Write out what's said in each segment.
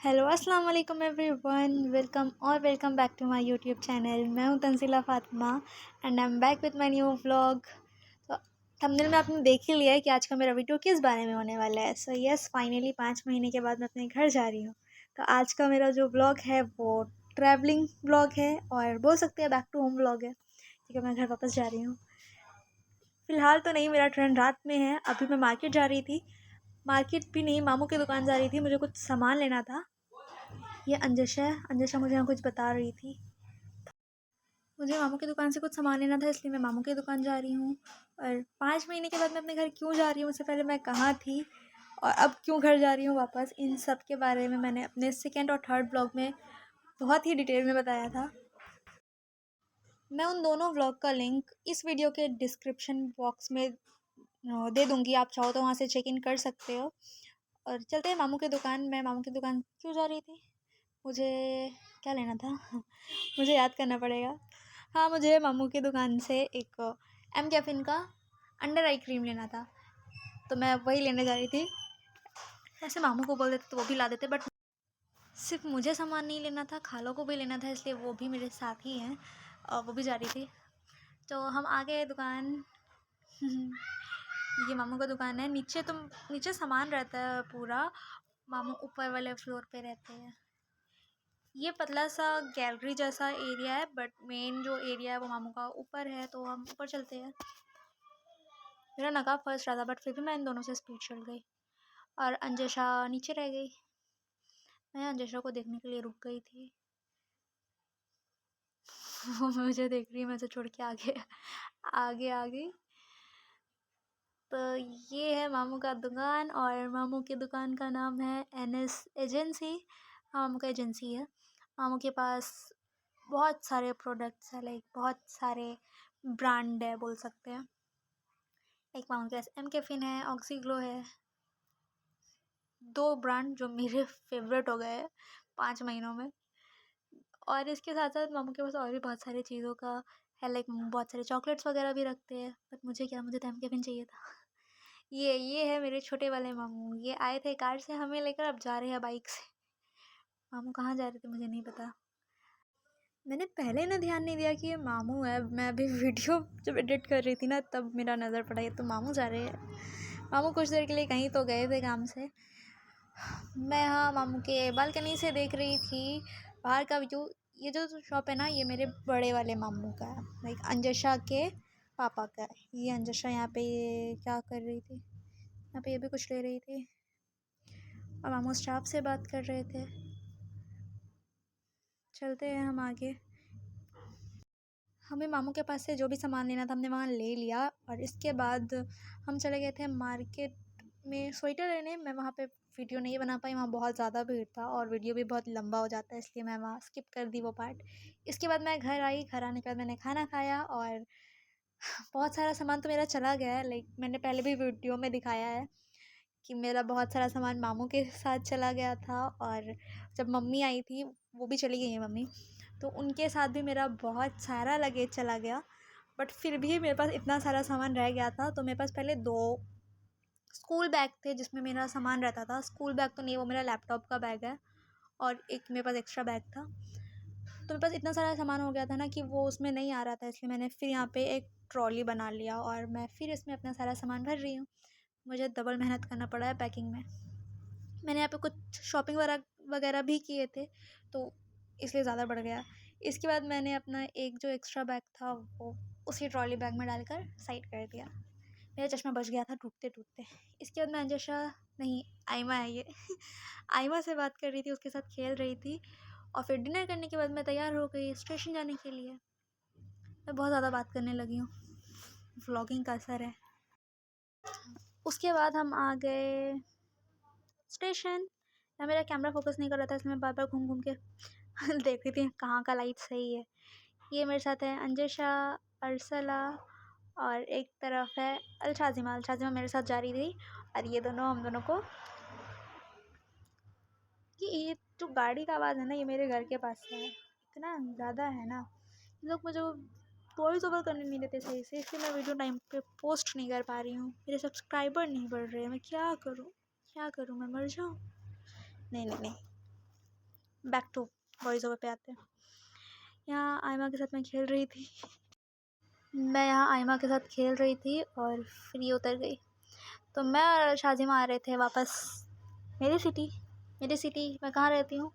Hello अस्सलाम वालेकुम everyone, welcome back to my YouTube channel. मैं हूं Tanzila Fatima and I am back with my new vlog. तो thumbnail में आपने देख ही लिया है कि आज का मेरा वीडियो किस बारे में होने वाला है। सो यस, फाइनली 5 महीने के बाद मैं अपने घर जा रही हूँ। तो आज का मेरा जो व्लॉग है वो ट्रैवलिंग व्लॉग है और बोल सकते हैं बैक टू होम व्लॉग है, क्योंकि मैं घर वापस जा रही हूँ। फ़िलहाल तो नहीं, मेरा ट्रेन रात में है। अभी मैं मार्केट जा रही थी, मार्केट भी नहीं, मामू की दुकान जा रही थी। मुझे कुछ सामान लेना था। ये अंजशा है, अंजशा मुझे यहाँ कुछ बता रही थी। मुझे मामू की दुकान से कुछ सामान लेना था, इसलिए मैं मामू की दुकान जा रही हूँ। और 5 महीने के बाद मैं अपने घर क्यों जा रही हूँ, उससे पहले मैं कहाँ थी और अब क्यों घर जा रही हूँ वापस, इन सब के बारे में मैंने अपने सेकेंड और थर्ड ब्लॉग में बहुत ही डिटेल में बताया था। मैं उन दोनों व्लॉग का लिंक इस वीडियो के डिस्क्रिप्शन बॉक्स में दे दूँगी। आप चाहो तो वहाँ से चेक इन कर सकते हो। और चलते हैं मामू की दुकान। मैं मामू की दुकान क्यों जा रही थी, मुझे क्या लेना था मुझे याद करना पड़ेगा। हाँ, मुझे मामू की दुकान से एक एम कैफ़िन का अंडर आई क्रीम लेना था, तो मैं वही लेने जा रही थी। ऐसे मामू को बोल देते तो वो भी ला देते, बट सिर्फ मुझे सामान नहीं लेना था, खालों को भी लेना था, इसलिए वो भी मेरे साथ ही हैं और वो भी जा रही थी। तो हम आ गए दुकान। ये मामू का दुकान है। नीचे सामान रहता है पूरा, मामू ऊपर वाले फ्लोर पे रहते हैं। ये पतला सा गैलरी जैसा एरिया है, बट मेन जो एरिया है वो मामू का ऊपर है, तो हम ऊपर चलते हैं। मेरा नकाब फर्स्ट रहा था, बट फिर भी मैं इन दोनों से स्पीड चल गई और अंजशा नीचे रह गई। मैं अंजशा को देखने के लिए रुक गई थी। वो मुझे देख रही है, मैं उसे छोड़ के आगे आगे आ गई। तो ये है मामू का दुकान और मामू की दुकान का नाम है NS एजेंसी। मामू का एजेंसी है। मामू के पास बहुत सारे प्रोडक्ट्स हैं, लाइक बहुत सारे ब्रांड है बोल सकते हैं। एक मामू के पास एम कैफिन है, ऑक्सीग्लो है, 2 ब्रांड जो मेरे फेवरेट हो गए हैं 5 महीनों में। और इसके साथ साथ मामू के पास और भी बहुत सारी चीज़ों का है, लाइक बहुत सारे चॉकलेट्स वगैरह भी रखते हैं। बट मुझे क्या, मुझे तो एम कैफिन चाहिए था। ये है मेरे छोटे वाले मामू। ये आए थे कार से हमें लेकर, अब जा रहे हैं बाइक से। मामू कहाँ जा रहे थे मुझे नहीं पता। मैंने पहले ना ध्यान नहीं दिया कि ये मामू है। मैं अभी वीडियो जब एडिट कर रही थी ना, तब मेरा नज़र पड़ा ये तो मामू जा रहे हैं। मामू कुछ देर के लिए कहीं तो गए थे काम से। मैं यहाँ मामू के बालकनी से देख रही थी बाहर का व्यू। ये जो शॉप है ना, ये मेरे बड़े वाले मामू का है, लाइक अंजशा के पापा का है। ये अंजशा यहाँ पे ये क्या कर रही थी, यहाँ पे ये भी कुछ ले रही थी और मामू स्टाफ से बात कर रहे थे। चलते हैं हम आगे। हमें मामू के पास से जो भी सामान लेना था हमने वहाँ ले लिया और इसके बाद हम चले गए थे मार्केट में स्वेटर लेने। मैं वहाँ पे वीडियो नहीं बना पाई, वहाँ बहुत ज़्यादा भीड़ था और वीडियो भी बहुत लंबा हो जाता है, इसलिए मैं वहाँ स्किप कर दी वो पार्ट। इसके बाद मैं घर आई, घर आने के बाद मैंने खाना खाया और बहुत सारा सामान तो मेरा चला गया है। लाइक मैंने पहले भी वीडियो में दिखाया है कि मेरा बहुत सारा सामान मामू के साथ चला गया था और जब मम्मी आई थी, वो भी चली गई है मम्मी, तो उनके साथ भी मेरा बहुत सारा लगेज चला गया। बट फिर भी मेरे पास इतना सारा सामान रह गया था, तो मेरे पास पहले 2 स्कूल बैग थे जिसमें मेरा सामान रहता था। स्कूल बैग तो नहीं, वो मेरा लैपटॉप का बैग है और एक मेरे पास एक्स्ट्रा बैग था। तो मेरे पास इतना सारा सामान हो गया था ना कि वो उसमें नहीं आ रहा था, इसलिए मैंने फिर यहाँ पे एक ट्रॉली बना लिया और मैं फिर इसमें अपना सारा सामान भर रही हूँ। मुझे डबल मेहनत करना पड़ा है पैकिंग में। मैंने यहाँ पे कुछ शॉपिंग वगैरह भी किए थे, तो इसलिए ज़्यादा बढ़ गया। इसके बाद मैंने अपना एक जो एक्स्ट्रा बैग था वो उसी ट्रॉली बैग में डालकर साइड कर दिया। मेरा चश्मा बच गया था टूटते टूटते। इसके बाद मैं अंजशा नहीं, आयमा है ये आयमा से बात कर रही थी, उसके साथ खेल रही थी और फिर डिनर करने के बाद मैं तैयार हो गई स्टेशन जाने के लिए। मैं बहुत ज़्यादा बात करने लगी हूँ, व्लॉगिंग का असर है। उसके बाद हम आ गए स्टेशन। या मेरा कैमरा फोकस नहीं कर रहा था, इसलिए मैं बार बार घूम घूम के देख रही थी कहाँ का लाइट सही है। ये मेरे साथ है अंजशा, अर्सला और एक तरफ है अलशाजिमा। अलशाजिमा मेरे साथ जा रही थी और ये दोनों हम दोनों को, ये जो गाड़ी का आवाज़ है ना, ये मेरे घर के पास से है। इतना ज़्यादा है ना, ये लोग मुझे वॉइस ओवर करने नहीं देते सही से, इसलिए मैं वीडियो टाइम पे पोस्ट नहीं कर पा रही हूँ। मेरे सब्सक्राइबर नहीं बढ़ रहे हैं, मैं क्या करूँ, क्या करूँ, मैं मर जाऊँ? नहीं नहीं नहीं, बैक टू वॉइस ओवर पे आते हैं। यहाँ आयमा के साथ मैं खेल रही थी। मैं यहाँ आयमा के साथ खेल रही थी और फिर ये उतर गई। तो मैं और शाजिमा आ रहे थे वापस मेरी सिटी। मैं कहाँ रहती हूँ?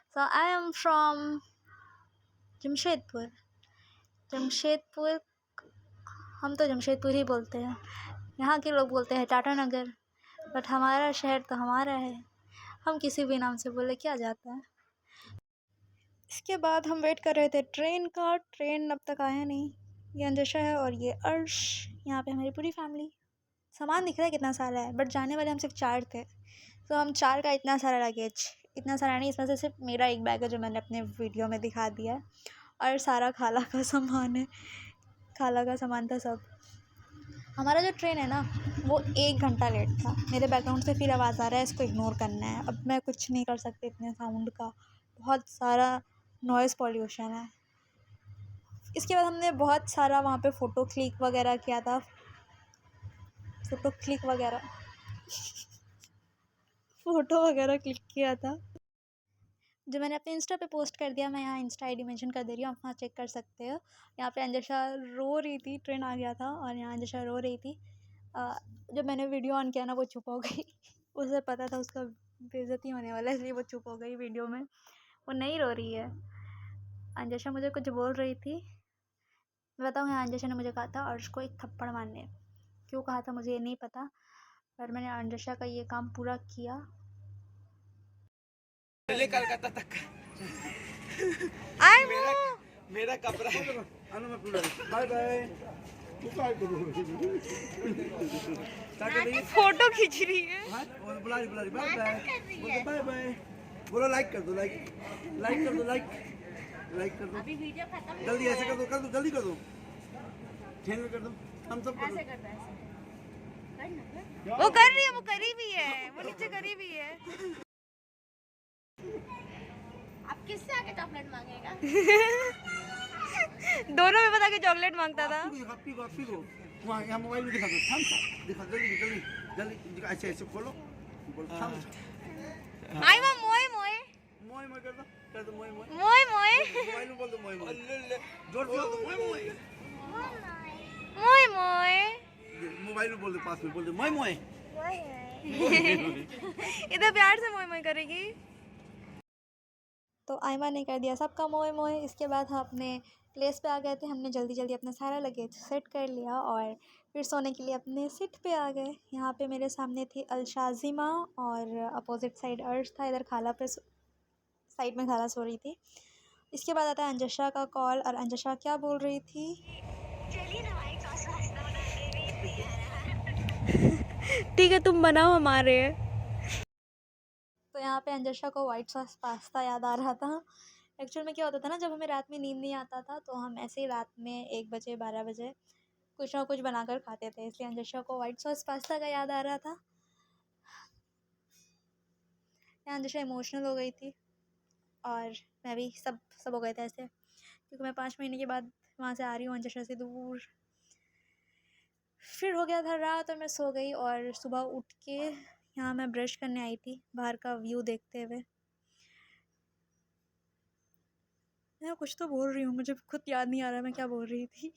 सो आई एम फ्रॉम जमशेदपुर। हम तो जमशेदपुर ही बोलते हैं। यहाँ के लोग बोलते हैं टाटा नगर, बट हमारा शहर तो हमारा है, हम किसी भी नाम से बोले क्या जाता है। इसके बाद हम वेट कर रहे थे ट्रेन का। ट्रेन अब तक आया नहीं। ये अंजशा है और ये अर्श। यहाँ पे हमारी पूरी फैमिली। सामान दिख रहा है कितना सारा है, बट जाने वाले हम सिर्फ 4 थे। तो हम 4 का इतना सारा लगेज, इतना सारा नहीं, इसमें से सिर्फ मेरा एक बैग है जो मैंने अपने वीडियो में दिखा दिया है, और सारा खाला का सामान है। खाला का सामान था सब। हमारा जो ट्रेन है ना, वो 1 घंटा लेट था। मेरे बैकग्राउंड से फिर आवाज़ आ रहा है, इसको इग्नोर करना है। अब मैं कुछ नहीं कर सकती इतने साउंड का, बहुत सारा नॉइज़ पॉल्यूशन है। इसके बाद हमने बहुत सारा वहाँ पे फ़ोटो क्लिक वगैरह किया था। फ़ोटो वगैरह क्लिक किया था, जो मैंने अपने इंस्टा पे पोस्ट कर दिया। मैं यहाँ इंस्टा आईडी मेंशन कर दे रही हूँ, आप वहाँ चेक कर सकते हो। यहाँ पे अंजशा रो रही थी, ट्रेन आ गया था और यहाँ अंजशा रो रही थी। जब मैंने वीडियो ऑन किया ना, वो चुप हो गई। उसे पता था उसका बेइज्जती होने वाला है, इसलिए वो चुप हो गई वीडियो में। वो नहीं रो रही है। अंजशा मुझे कुछ बोल रही थी। मैं बताऊँ, यहाँ अंजशा ने मुझे कहा था अर्श को एक थप्पड़ मारने। क्यों कहा था मुझे ये नहीं पता, पर मैंने अंजशा का ये काम पूरा किया। कलकत्ता तक मेरा कपड़ा बाय बाय। फोटो खींच रही है। बुला रही बाय बाय बाय बाय। बोलो लाइक कर दो, लाइक कर दो, लाइक कर दो। अभी वीडियो खत्म, जल्दी ऐसे कर दो, जल्दी कर दो, चैनल कर दो, हम सब ऐसे करते हैं। वो कर रही है, वो करी भी है, वो नीचे करी भी है। आप किससे आके चॉकलेट मांगेगा? दोनों में बता के चॉकलेट मांगता था। आपकी को वहाँ यहाँ मोबाइल में दिखा दो, दिखा जल्दी ऐसे ऐसे खोलो, आई वो मोए कर दो मोए मोबाइल में बोल दो मोए जोर से बोल दो मोए मोबाइल में बोल दो, पास में बोल दो मोए इधर प्यार से मोए करेगी। तो आयमा ने कर दिया सबका मोए। इसके बाद हम अपने प्लेस पे आ गए थे। हमने जल्दी अपना सारा लगेज सेट कर लिया और फिर सोने के लिए अपने सीट पे आ गए। यहाँ पे मेरे सामने थी अलशाजिमा और अपोजिट साइड अर्श था। इधर खाला पे साइड में खाला सो रही थी। इसके बाद आता है अंजशा का कॉल, और अंजशा क्या बोल रही थी? ठीक है, तुम बनाओ हमारे। तो यहाँ पे अंजशा को वाइट सॉस पास्ता याद आ रहा था। एक्चुअल में क्या होता था ना, जब हमें रात में नींद नहीं आता था तो हम ऐसे ही रात में 1 बजे 12 बजे कुछ ना कुछ बनाकर खाते थे, इसलिए अंजशा को वाइट सॉस पास्ता का याद आ रहा था। यहाँ अंजशा इमोशनल हो गई थी और मैं भी, सब हो गए थे ऐसे, क्योंकि मैं 5 महीने के बाद वहाँ से आ रही हूँ अंजशा से दूर। फिर हो गया था रात और मैं सो गई, और सुबह उठ के यहाँ मैं ब्रश करने आई थी बाहर का व्यू देखते हुए। मैं कुछ तो बोल रही हूँ, मुझे खुद याद नहीं आ रहा मैं क्या बोल रही थी।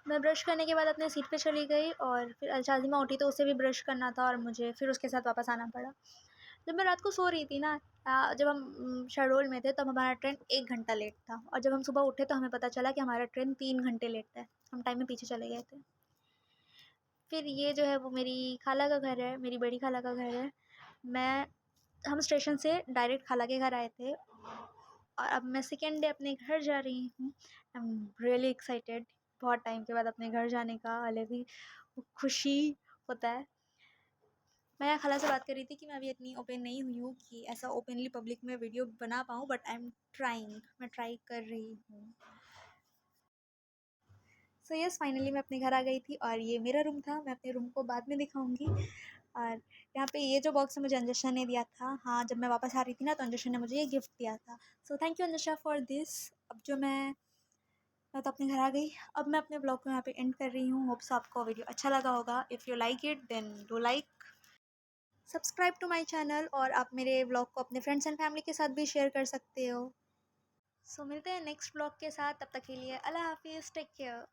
मैं ब्रश करने के बाद अपने सीट पे चली गई और फिर अलशाजिमा उठी तो उसे भी ब्रश करना था और मुझे फिर उसके साथ वापस आना पड़ा। जब मैं रात को सो रही थी ना, जब हम शहडोल में थे तब हमारा ट्रेन 1 घंटा लेट था, और जब हम सुबह उठे तो हमें पता चला कि हमारा ट्रेन 3 घंटे लेट है। हम टाइम में पीछे चले गए थे। फिर ये जो है वो मेरी खाला का घर है, मेरी बड़ी खाला का घर है। हम स्टेशन से डायरेक्ट खाला के घर आए थे और अब मैं सेकेंड डे अपने घर जा रही हूँ। I am really excited. बहुत टाइम के बाद अपने घर जाने का अलग ही खुशी होता है। मैं यहाँ खाला से बात कर रही थी कि मैं अभी इतनी ओपन नहीं हुई हूँ कि ऐसा ओपनली पब्लिक में वीडियो बना पाऊँ, बट आई एम ट्राइंग, मैं ट्राई कर रही हूँ। सो यस, फाइनली मैं अपने घर आ गई थी और ये मेरा रूम था। मैं अपने रूम को बाद में दिखाऊंगी। और यहाँ पे ये जो बॉक्स मुझे अंजशा ने दिया था, हाँ, जब मैं वापस आ रही थी ना तो अंजशा ने मुझे ये गिफ्ट दिया था। So thank you Anjsha for this. अब जो मैं तो अपने घर आ गई। अब मैं अपने ब्लॉग को यहाँ पे एंड कर रही हूँ। होप्स आपको वीडियो अच्छा लगा होगा। If you like it then do like. Subscribe to my channel और आप मेरे व्लॉग को अपने फ्रेंड्स एंड फैमिली के साथ भी शेयर कर सकते हो। सो मिलते हैं नेक्स्ट व्लॉग के साथ, तब तक के लिए अल्लाह हाफिज़, टेक केयर।